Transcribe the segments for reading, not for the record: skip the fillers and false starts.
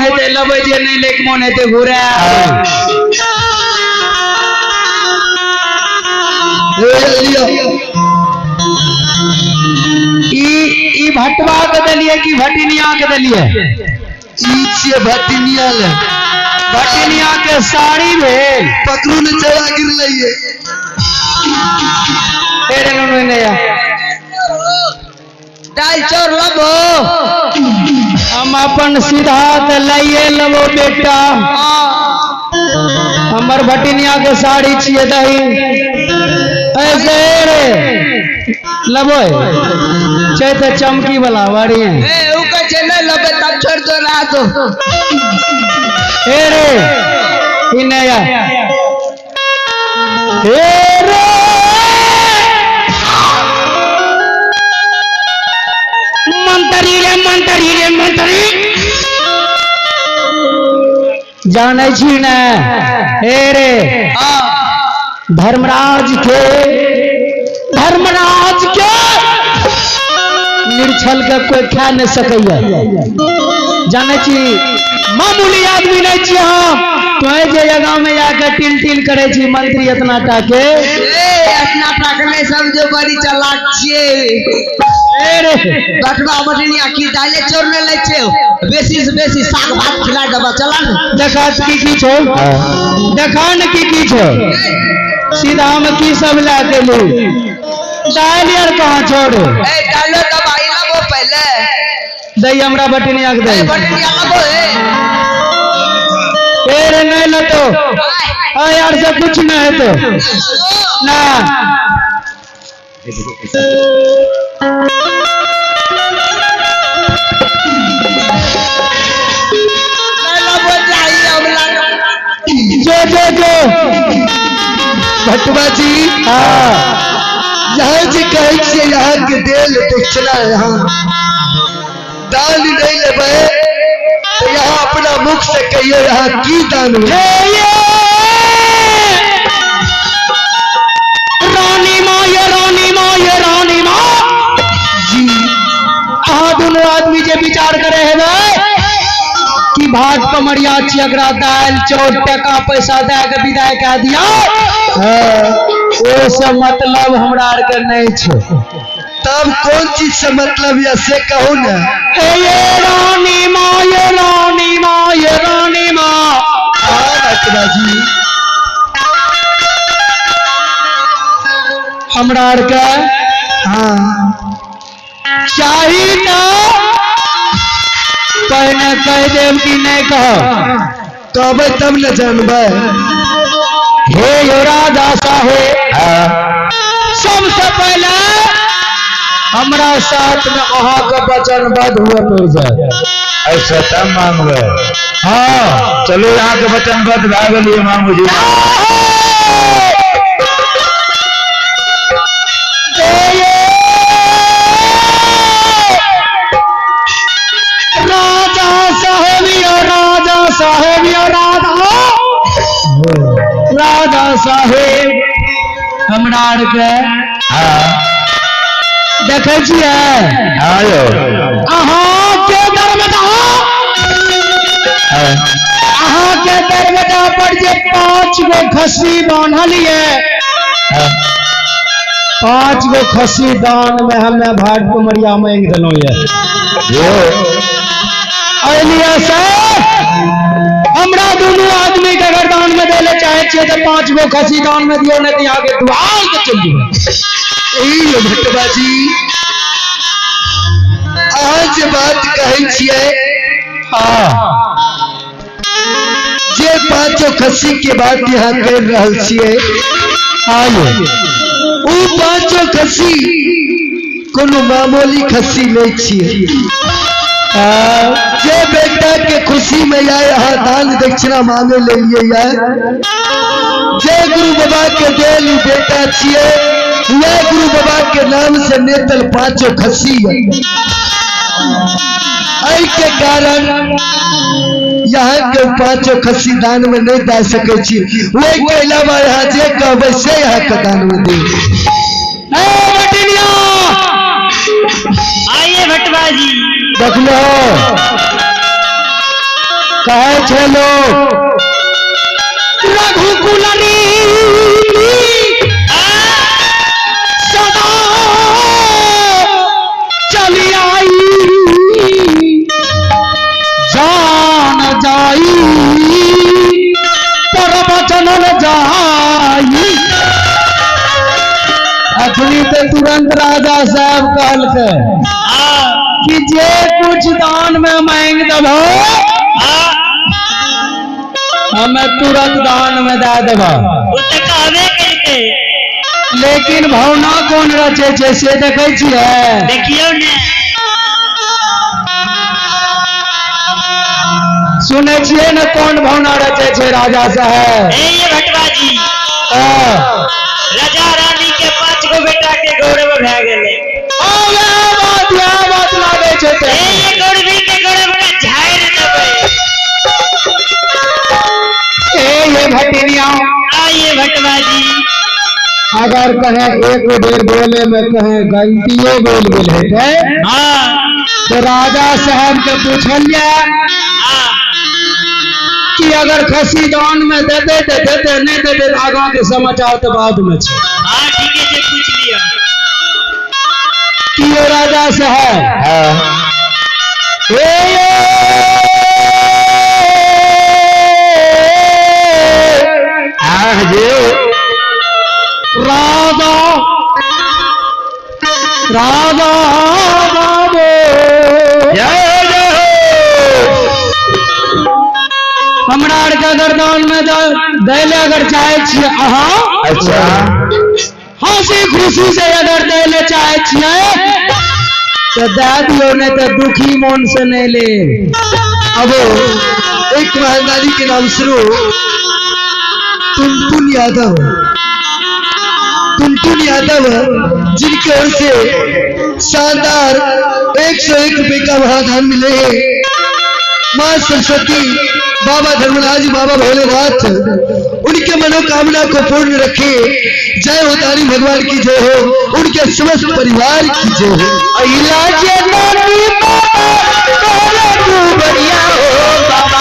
हेते लबे जे नहीं लेक मन हेते घुरे ई भटवा के दलिए कि भटिनिया के दलिए ई भटिनिया ले भटिनिया के साड़ी भेल पकड़ू ने चला गिर लइए तेरे नो ने या डाल चोर लबो हम अपन सिद्धार्थ लइए लबो बेटा हमर भटिनिया के साड़ी छिए दही ऐसे रे लबो छै त चमकी वाला बाड़ी है ए उ के छै न लबे तब छोड़ दो रात ए रे इने या ए रे मंतरी जाने छी ने हे रे धर्मराज के निर्छल के कोई खा नहीं सकैया जाने छी मामूली आदमी नहीं छी हम तो जे गांव में आके टिल टिल करे छी मंत्री इतना टाके इतना टाकले सब जो बड़ी चालाक छिए रे बटवा मटनिया की डाले चोरने ले छे बेसी से बेसी साग भात खिला देबा चला न देखा की छो देखा न की छो सीधा हम की सब ला के ली डाल यार कहां छोड़ ए डालो दवाई लगो पहले दई हमरा बटनिया के दई बटनिया लगो ए रे नहीं ल तो आ यार से कुछ ना है तो ना जो भटवा जी हाँ यहाँ जी कहे से यहाँ के देल दक्षिणा यहाँ दान नहीं लेबे तो यहाँ अपना मुख से कहियो यहाँ की दान रानी माँ जी हाँ दोनों आदमी जे विचार करे है कि भाग कमरिया छियकरा दाल चौट टका पैसा दे के विदाई कह दिया ओ से मतलब हमरा आर के नहीं छे तब कौन चीज से मतलब या से कहो ना ये रानी माँ हाँ जी हमरा आर के हाँ चाहिए ना पहले कह देव कि नहीं कहो कहबे तब न जानबे हे यो राजा साहेब सबसे पहले हमरा साथ में अहाँ के वचनबद्ध हुए पड़ जाए ऐसा तब मांगबे हाँ चलो यहाँ के वचनबद्ध भए गेलिए मांगू जी राजा साहेब हमरा आर के देखे छिए अहाँ के दरवाजा पर जे 5 गो खस्सी बांधल है 5 गो खस्सी दान में हमें भाट कुमरिया मांग दिलो हमरा दोनों आदमी के अगर दान में देले चाहे छे तो 5 गो खस्सी दान में दियो नहीं तो आगे दुआल के चल दियो भटवा जी आज बात कहे छिए हाँ जे 5 खस्सी के बात यहाँ कर रहल छिए उ 5 खस्सी कोनो मामूली खस्सी नहीं छिए जे बेटा के खुशी में आए यहाँ दान दक्षिणा मांगे ले लिए जे गुरु बाबा के देल बेटा छिए यह गुरु बाबा के नाम से नेतल 5 खस्सी के कारण यहाँ के 5 खस्सी दान में नहीं दे सके छी वही के अलावा यहाँ जे कहबे से यहाँ के दान में दे आइए भटवा जी देख लो कहे छे लोग रघुकुल नीति सदा चली आई जान जाई पर वचन न जाई। अखनी तो तुरंत राजा साहब कहल कि जे कुछ दान में मांग दबो हमें तुरंत दान में दे देबा। लेकिन भावना कौन रचे छे से देखे छिए? देखियो ने सुने छिए न कौन भावना रचे छे राजा साहब? ये भटवाजी हाँ। राजा रानी के 5 गो बेटा के गौरव भए गेले। यह बात लागे छे ते। ये गौरवी के गौरव में झाड़ देबै। ये भटिनिया ये भटवाजी अगर कहे एक डेढ़ बोले में कहे गलतियों बोल गेल है तो राजा साहब के पूछल जाए कि अगर खसी दान में दे दे नहीं दे दे आगा के समाचार तो बाद में छे। ठीक है जे पूछ लिया कि ये राजा साहब राजा राजा बाबू हमरा आर के गर्दान में दैले अगर चाहे छियै अहाँ अच्छा हंसी खुशी से अगर दैले चाहे छियै तो दे दियो नहीं तो दुखी मन से नहीं ले। अब एक महानारी के नाम सुनो टुनटुन यादव जिनके ओर से शानदार 101 रुपए का महादान मिले हैं। माँ सरस्वती बाबा धर्मराज बाबा भोलेनाथ उनके मनोकामना को पूर्ण रखे। जय हो तारी भगवान की जय हो, उनके समस्त परिवार की जय हो। इलाज बढ़िया हो बाबा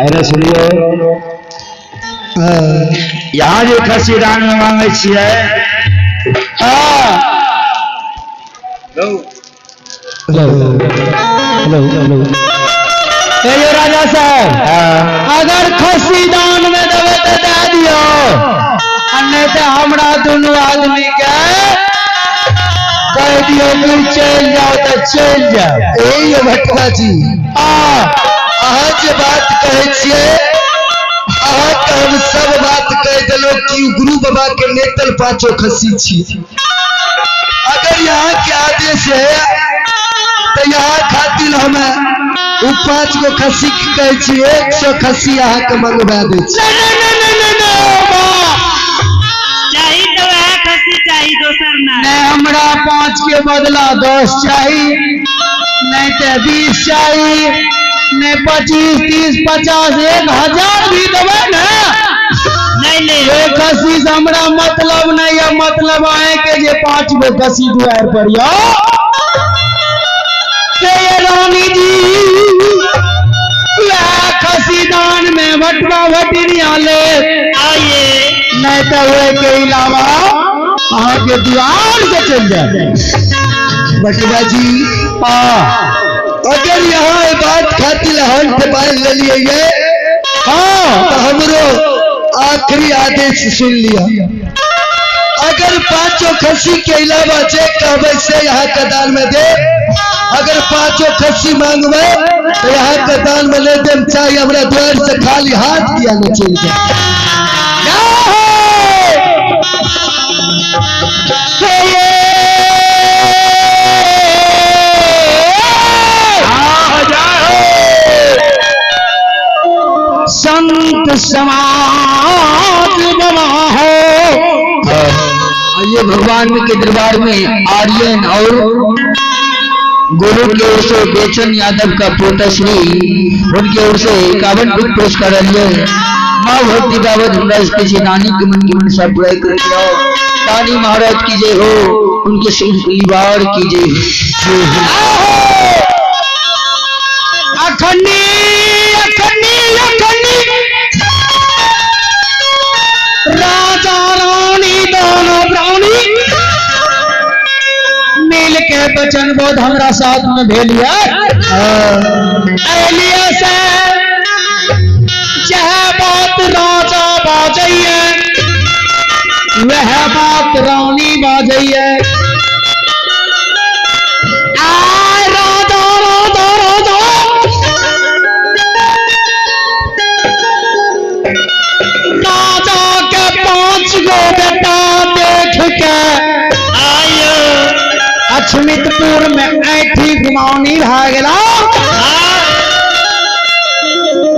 अरे सुनियो यहाँ जो खसी दान में मांगे छिए ये राजा साहब अगर खसी दान में देवे तो दे दियो नहीं तो हमरा दोनों आदमी के कह दियो कि चल जाओ तो चल जाओ। ये भटवा जी अहाँ जे बात कहे छिए अहाँ के हम सब बात कह दिलो कि गुरु बाबा के नेतल 5 खस्सी छी। अगर यहाँ के आदेश है तो यहाँ खातिर हमें वो 5 गो खस्सी कहे छी 100 खस्सी यहाँ के मंगवा दे छी। चाही तो वह खस्सी चाही दोसर ना नहीं हमरा 5 के बदला 10 चाहिए नहीं तो 20 चाहिए नहीं 25 30 50 1000 भी देवे ना। नहीं ये खस्सी से हमरा मतलब नहीं है, मतलब आए के जे 5 गो खस्सी द्वार पर यो रानी जी या खस्सी दान में भटवा भटिनिया ले नहीं तो हुए के अलावा अहाँ के द्वार से चल जाए। बटवा जी अगर यहाँ ये बात खातिर हम ठपाल ले लिए तो हमरो आखिरी आदेश सुन लिया। अगर पांचों खस्सी के अलावा जे कहबे से यहाँ के दान में दे, अगर पांचों खस्सी मांगबे तो यहाँ के दान में ले दे, चाहे हमरा द्वार से खाली हाथ किया न चल जाए। संत समाज बना है। ये भगवान के दरबार में आर्यन और गुरु की ओर से बेचन यादव का पोता श्री उनकी ओर से 51 फुट पुरस्कार लिए माँ भक्ति बाबत हमरा इसके नानी के मन की मनसा पूरा कर दिया। रानी महाराज की जय हो, उनके परिवार की जय हो। अखंडी अखंडी अखंडी राजा रानी दोनों प्राणी मिल के वचन बोध हमरा साथ में भेलिया से यह बात राजा बाजैये वह बात रानी बाजैये। अक्षमितपुर में ऐठी घुमावनी रह गया।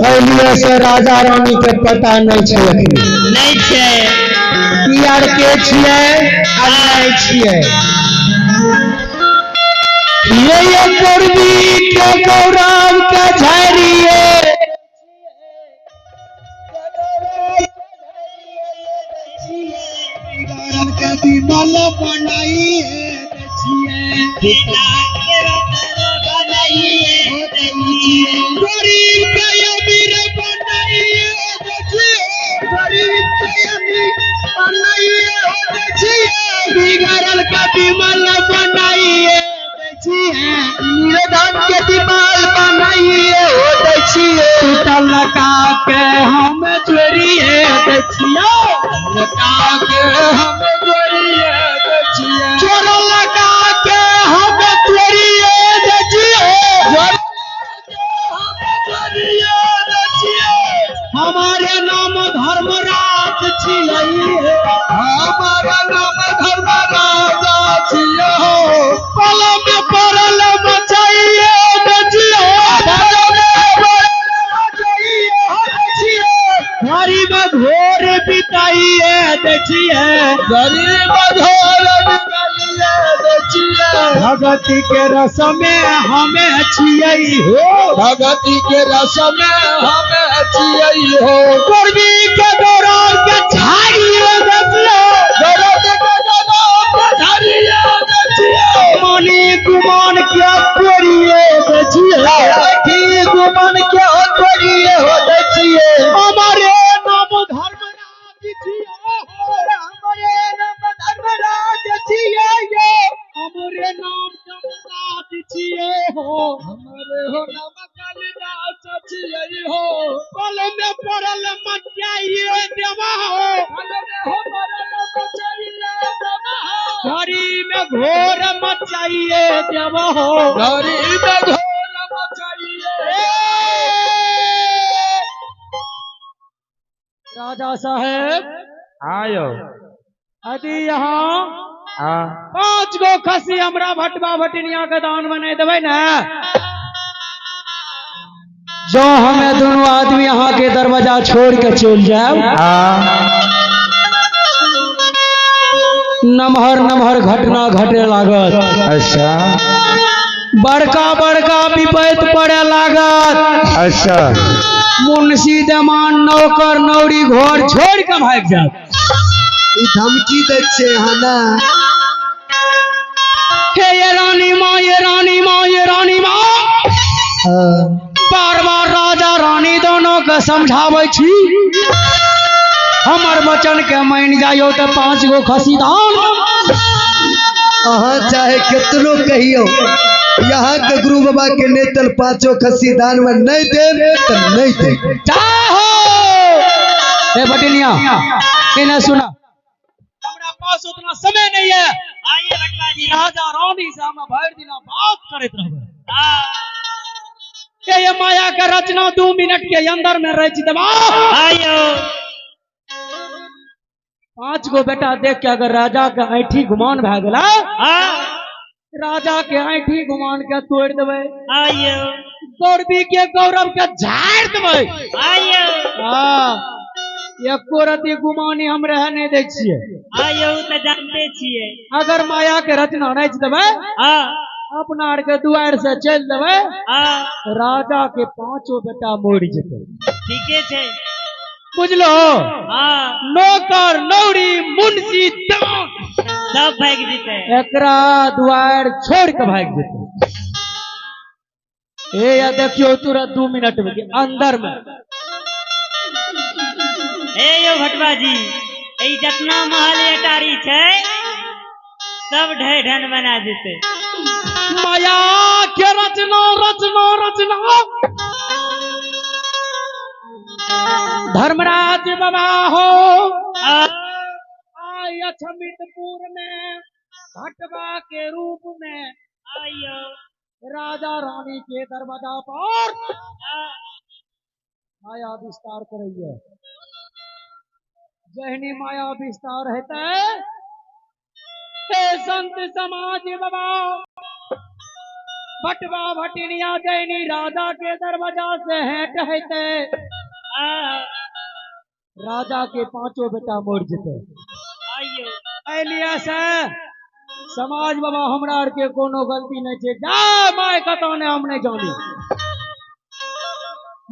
पहले से राजा रानी के पता नहीं छे कि यार के छिए नहीं छिए। ये पूर्वी के गौरव के झरिए विमल बनाई गरीब के अमीर बनाइए बिगड़ल का विमल बनाइए धन के विमल बनाइए टूटल लगा के हम चोरिए लगा के हम चोरिए चोर लगा के हम चोरिए हमारे नाम धर्मराज छियै हमारा नाम धर्मराज छियै पल में पड़ल मचाइए गरीब घोर बिताइए गरीब घोर भगति के रस में हमें छियै हो भगति के रस में हमें छियै हो पूर्वी के गौरव के झाड़िए मनी गुमान क्या तोड़िए गुमान क्या तोड़िए हो हमारे नाम धर्मराज हमारे नाम धर्मराज हमरे नाम धर्मराज छिए हो हमरे हो नाम कालिदास छिए हो पल में पड़ल मचाइए देवा हो पल में हो पड़ल मचाइए देवा हो घड़ी में घोर मचाइए देवा हो घड़ी में घोर मचाइए। राजा साहेब आयो यदि यहाँ 5 गो खसी हमरा भटवा भटिनिया के दान में नहीं देवे ना जो हमें दोनों आदमी यहाँ के दरवाजा छोड़ के चल जाए नमहर घटना घटे लागत। अच्छा बड़का बड़का विपैत पड़े लागत। अच्छा मुंशी जमान नौकर नौरी घोर छोड़ के भाग जात। धमकी दे छे हना हे ये रानी माँ ये रानी माँ ये रानी माँ बार बार राजा रानी दोनों के समझावे छी हमर वचन के मान जाइयो तो 5 गो खसी दान। अहाँ चाहे कितनो कहियो यहाँ के गुरु बाबा के नेतल 5 खस्सी दान में नहीं दे तो नहीं दे। चाहो ए बटिनिया इन्हें सुना, हमरा पास उतना समय नहीं है। आइए भटवा जी। राजा रानी से हम भर दिना बात करत रहबे। हाँ, ये माया का रचना 2 मिनट के अंदर में रच देबा। आइयो। 5 गो बेटा देख के अगर राजा के ऐठी गुमान भए गेला, हाँ, राजा के ऐठी गुमान के तोड़ देबे, आइयो। गौरवी के गौरव के झाड़ देबे। आइयो, हाँ, एको रति गुमानी हम रह नहीं दे छिए। आइयो तो जानते छिए। अगर माया के रचना रच देबे, हाँ, अपना आर के दुआर से चल देबे, हाँ, राजा के 5 बेटा मोड़ जेते। ठीके छे। बुझलो? हाँ, नौकर नौरी मुंशी दान सब भाग जेते। एकरा दुआर छोड़ के भाग जेते। ए या देखियो तुरंत 2 मिनट में के अंदर में। ए यो भटवा जी, ए जितना महल अटारी छे सब ढह ढन बना देते। माया के रचना रचना रचना धर्मराज बाबा हो आय अछमितपुर में भटवा के रूप में आइयो। राजा रानी के दरवाजा पर माया विस्तार करिए। जहनी माया विस्तार हेतै संत समाज बाबा भटवा भटिनिया जैनी राजा के दरवाजा से हेट हेते, राजा के 5 बेटा मोड़ जेते। आइयो, से समाज बाबा हमरा आर के कोनो गलती नहीं छे। जा माय कतो ने हम नहीं जानी।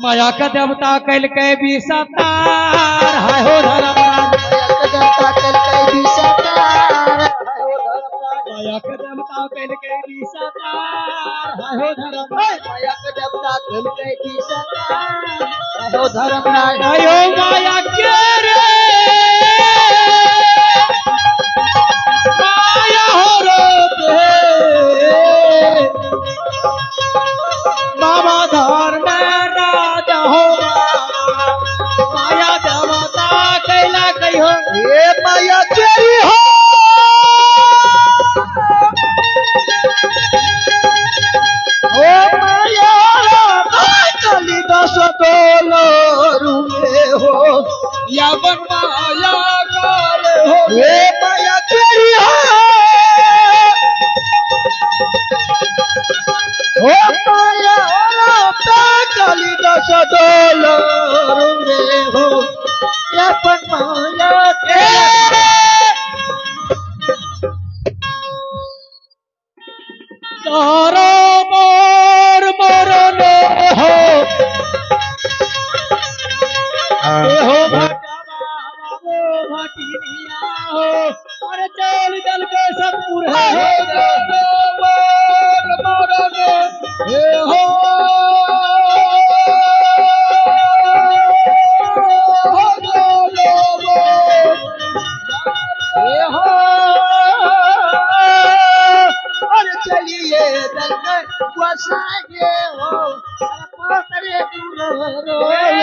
माया के देवता कैल के भी सतार हाय हो धर्मराज। माया के देवता कैल के भी सतार हाय हो धर्मराज। माया के देवता कैल के भी सतार हाय हो धर्मराज। माया के देवता कैल के भी सतार हाय हो धर्मराज। आयो माया के रे माया हो रे बाबा धर्म राजा हो माया देवता कैला कहियो ए माया चली हो ओ माया चली 10 तोलो रूमे हो या बन माया काल हो ए माया चली हो ओ माया काली 10 तोलो रूमे हो या बन माया के तारा मोर मरने हो हो भटवा वो भटिनिया हो अरे चल दल के सतपुर है मोर मरने हो चलिए दल कर वसाए हो पातरे रोए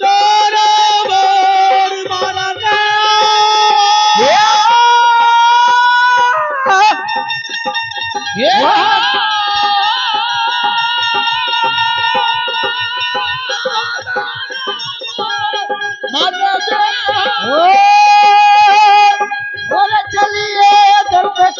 तोरा मोर मारना चलिए दल कर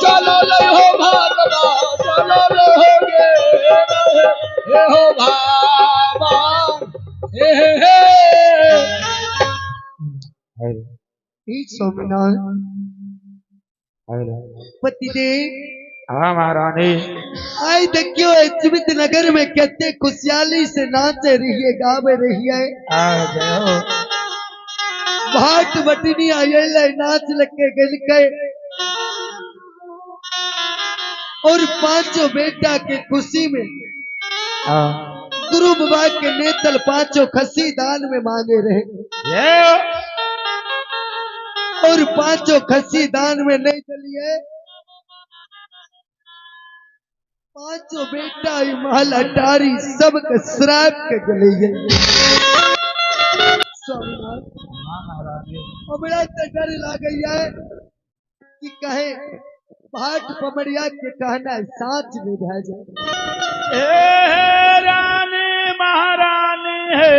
चलो ले हो भागवा चलो ले हो गे हे हो बाबा हे स्वामीनाथ पतिदेव हाँ महारानी। आई देखियो जीवित नगर में कितने खुशहाली से नाचे रही है, गावे रही है। जय हो। भाट बटनी आये नाच लगे गल के और पांचों बेटा के खुशी में गुरु बाबा के नेतल पांचों खसी दान में मांगे रहे जय हो। और पांचों खसी दान में नहीं चलिए। पांचों बेटा महल अटारी सब के श्राप के गले बड़ा तो डर लग है कि कहे भाट पमड़िया के कहना साच में भै जाए। रानी महारानी है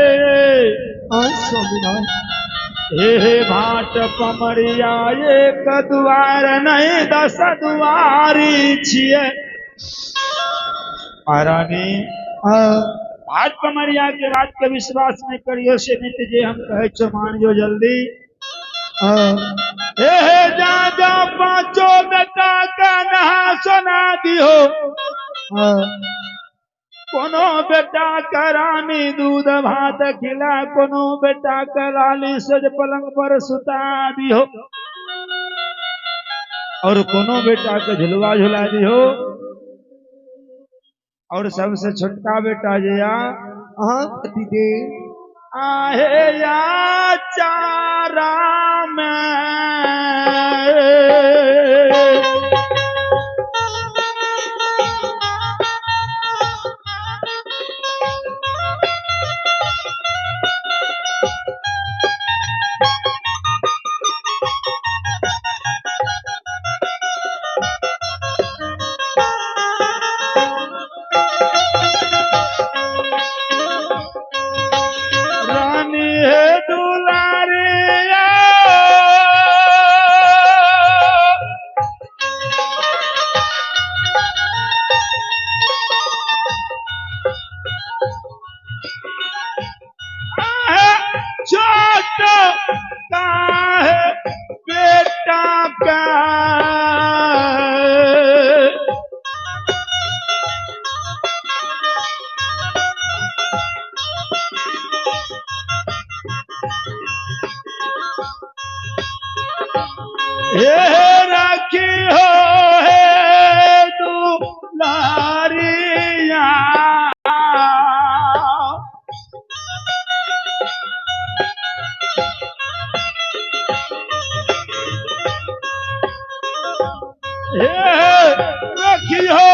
हे भाट पमड़िया एक द्वार नहीं 10 दुआरी छिए महारानी। भाट पमड़िया के बात के विश्वास नहीं करियो से नहीं जे हम कहे छो मान जो जल्दी। जा जा पांचों बेटा का नहा सुना दियो कोनो बेटा का रानी दूध भात खिला कोनो बेटा का लाली सज पलंग पर सुता दियो और कोनो बेटा का झुलवा झुला दियो और सबसे छोटका बेटा जया दीदी आहे या चारा में राखी हो है तू लारिया राखी हो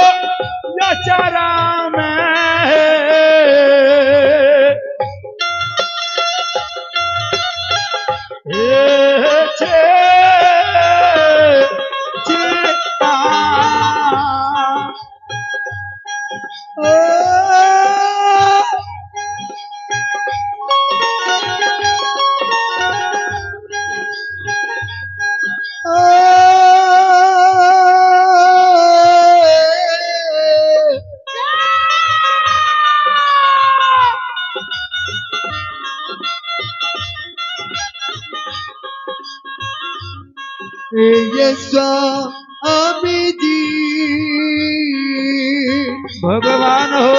या चारा में ये स्वामी जी भगवान हो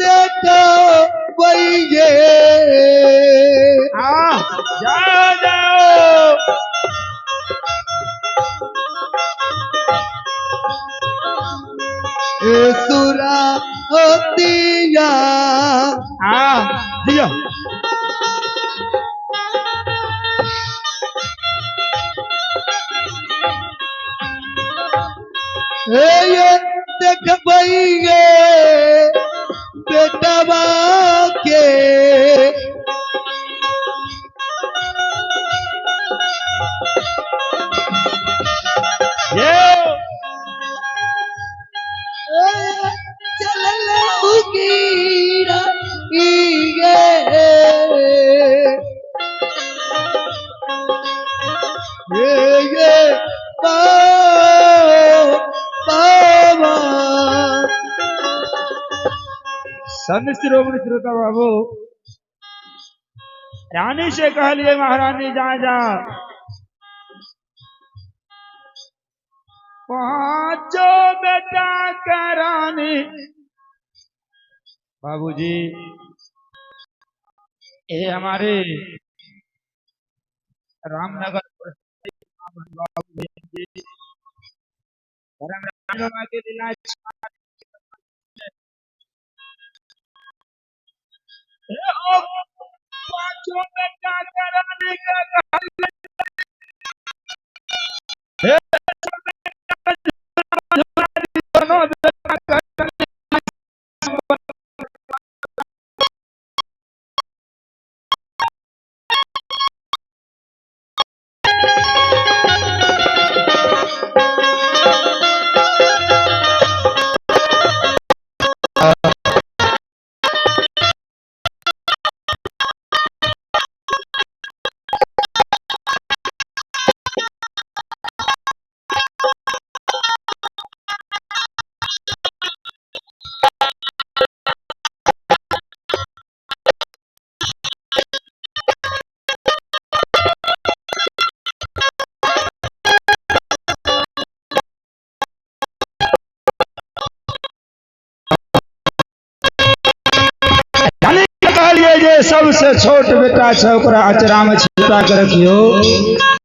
देखो भैये जाओ जाओ सुरा होतिया दिया ये देख भैये बेटवा के संत श्रोमणी श्रोता बाबू रानी से कहलिए महारानी जा जा पांचों बेटा का रानी बाबूजी ये हमारे रामनगर बाबू जी धर्म के दिला पांचों बेटा का रानी का सबसे छोट बेटा छै ओकरा अचरा में छिपा के रखियो